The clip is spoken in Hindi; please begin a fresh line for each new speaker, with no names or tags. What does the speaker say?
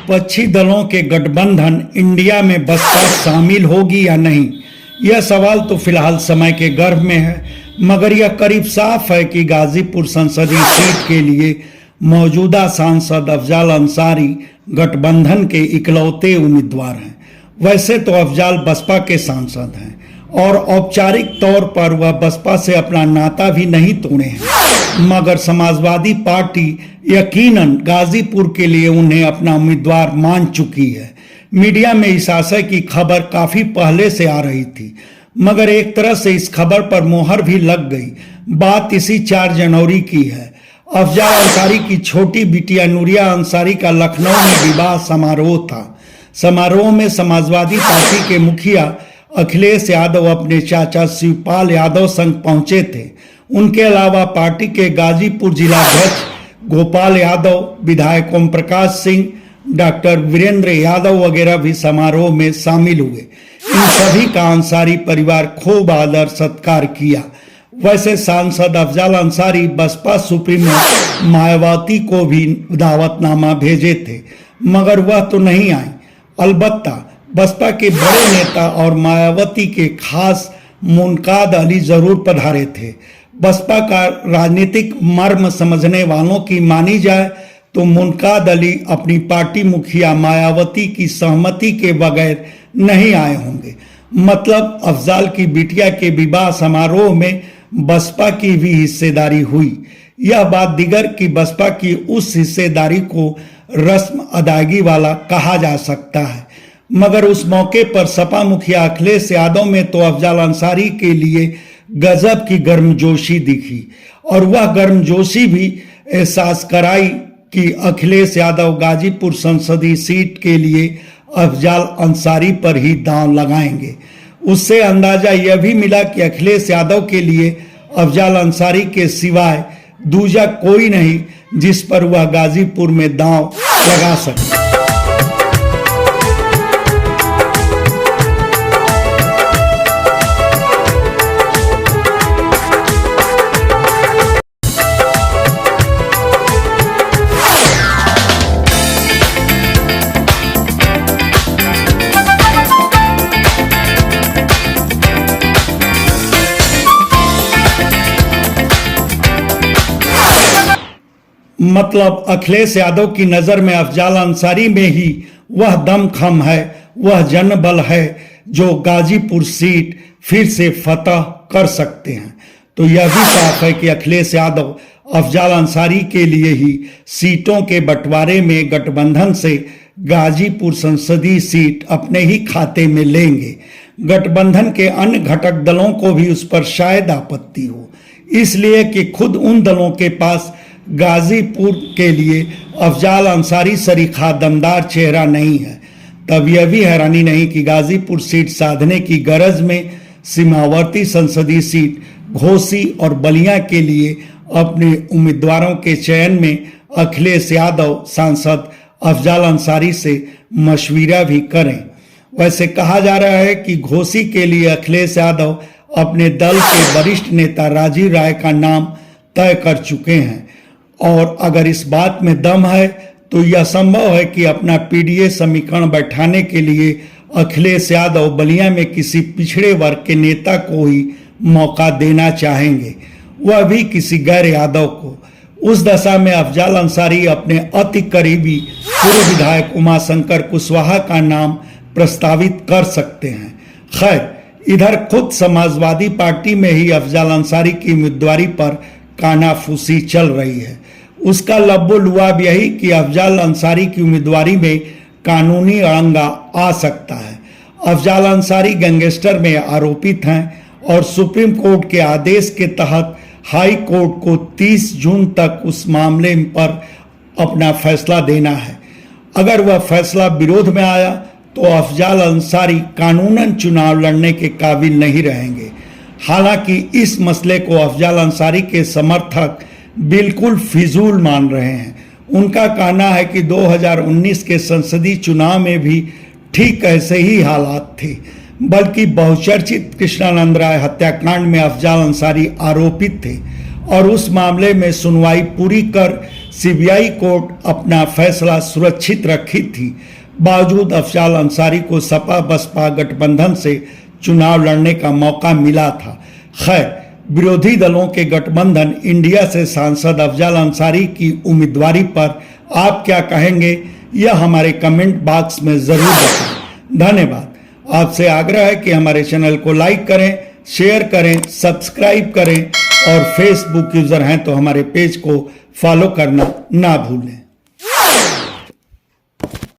विपक्षी दलों के गठबंधन इंडिया में बसपा शामिल होगी या नहीं, यह सवाल तो फिलहाल समय के गर्भ में है, मगर यह करीब साफ है कि गाजीपुर संसदीय सीट के लिए मौजूदा सांसद अफजाल अंसारी गठबंधन के इकलौते उम्मीदवार हैं। वैसे तो अफजाल बसपा के सांसद हैं और औपचारिक तौर पर वह बसपा से अपना नाता भी नहीं तोड़े हैं, मगर समाजवादी पार्टी यकीनन गाजीपुर के लिए उन्हें अपना उम्मीदवार मान चुकी है। मीडिया में इस आशय की खबर काफी पहले से आ रही थी, मगर एक तरह से इस खबर पर मोहर भी लग गई। बात इसी 4 जनवरी की है। अफजाल अंसारी की छोटी बिटिया नूरिया अंसारी का लखनऊ में विवाह समारोह था। समारोह में समाजवादी पार्टी के मुखिया अखिलेश यादव अपने चाचा शिवपाल यादव संग पहुंचे थे। उनके अलावा पार्टी के गाजीपुर जिलाध्यक्ष गोपाल यादव, विधायक ओम प्रकाश सिंह, डॉक्टर वीरेंद्र यादव वगैरह भी समारोह में शामिल हुए। इन सभी का अंसारी परिवार खूब आदर सत्कार किया। वैसे सांसद अफजाल अंसारी बसपा सुप्रीमो मायावती को भी दावतनामा भेजे थे, मगर वह तो नहीं आई। अलबत्ता बसपा के बड़े नेता और मायावती के खास मुनकाद अली जरूर पधारे थे। बसपा का राजनीतिक मर्म समझने वालों की मानी जाए तो मुनकाद अली अपनी पार्टी मुखिया मायावती की सहमति के बगैर नहीं आए होंगे। मतलब अफजाल की बिटिया के विवाह समारोह में बसपा की भी हिस्सेदारी हुई। यह बात दिगर कि बसपा की उस हिस्सेदारी को रस्म अदायगी वाला कहा जा सकता है, मगर उस मौके पर सपा मुखिया अखिलेश यादव में तो अफजाल अंसारी के लिए गजब की गर्मजोशी दिखी, और वह गर्मजोशी भी एहसास कराई कि अखिलेश यादव गाजीपुर संसदीय सीट के लिए अफजाल अंसारी पर ही दांव लगाएंगे। उससे अंदाजा यह भी मिला कि अखिलेश यादव के लिए अफजाल अंसारी के सिवाय दूजा कोई नहीं जिस पर वह गाजीपुर में दांव लगा सके। मतलब अखिलेश यादव की नजर में अफजाल अंसारी में ही वह दमखम है, वह जनबल है जो गाजीपुर सीट फिर से फतह कर सकते हैं। तो यह भी साफ है कि अखिलेश यादव अफजाल अंसारी के लिए ही सीटों के बंटवारे में गठबंधन से गाजीपुर संसदीय सीट अपने ही खाते में लेंगे। गठबंधन के अन्य घटक दलों को भी उस पर शायद आपत्ति हो, इसलिए कि खुद उन दलों के पास गाजीपुर के लिए अफजाल अंसारी सरीखा दमदार चेहरा नहीं है। तब यह भी हैरानी नहीं कि गाजीपुर सीट साधने की गरज में सीमावर्ती संसदीय सीट घोसी और बलिया के लिए अपने उम्मीदवारों के चयन में अखिलेश यादव सांसद अफजाल अंसारी से मशविरा भी करें। वैसे कहा जा रहा है कि घोसी के लिए अखिलेश यादव अपने दल के वरिष्ठ नेता राजीव राय का नाम तय कर चुके हैं, और अगर इस बात में दम है तो यह संभव है कि अपना पीडीए समीकरण बैठाने के लिए अखिलेश यादव बलिया में किसी पिछड़े वर्ग के नेता को ही मौका देना चाहेंगे, वह भी किसी गैर यादव को। उस दशा में अफजाल अंसारी अपने अति करीबी पूर्व विधायक उमाशंकर कुशवाहा का नाम प्रस्तावित कर सकते हैं। खैर, इधर खुद समाजवादी पार्टी में ही अफजाल अंसारी की उम्मीदवारी पर कानाफूसी चल रही है। उसका लब्बो लुआब यही कि अफजाल अंसारी की उम्मीदवारी में कानूनी अड़ंगा आ सकता है। अफजाल अंसारी गैंगस्टर में आरोपित हैं और सुप्रीम कोर्ट के आदेश के तहत हाई कोर्ट को 30 जून तक उस मामले पर अपना फैसला देना है। अगर वह फैसला विरोध में आया तो अफजाल अंसारी कानूनन चुनाव लड़ने के काबिल नहीं रहेंगे। हालांकि इस मसले को अफजाल अंसारी के समर्थक बिल्कुल फिजूल मान रहे हैं। उनका कहना है कि 2019 के संसदीय चुनाव में भी ठीक ऐसे ही हालात थे, बल्कि बहुचर्चित कृष्णानंद राय हत्याकांड में अफजाल अंसारी आरोपित थे और उस मामले में सुनवाई पूरी कर सीबीआई कोर्ट अपना फैसला सुरक्षित रखी थी। बावजूद अफजाल अंसारी को सपा बसपा गठबंधन से चुनाव लड़ने का मौका मिला था। खैर, विरोधी दलों के गठबंधन इंडिया से सांसद अफजाल अंसारी की उम्मीदवारी पर आप क्या कहेंगे, यह हमारे कमेंट बॉक्स में जरूर बताएं। धन्यवाद। आपसे आग्रह है कि हमारे चैनल को लाइक करें, शेयर करें, सब्सक्राइब करें और फेसबुक यूजर हैं तो हमारे पेज को फॉलो करना ना भूलें।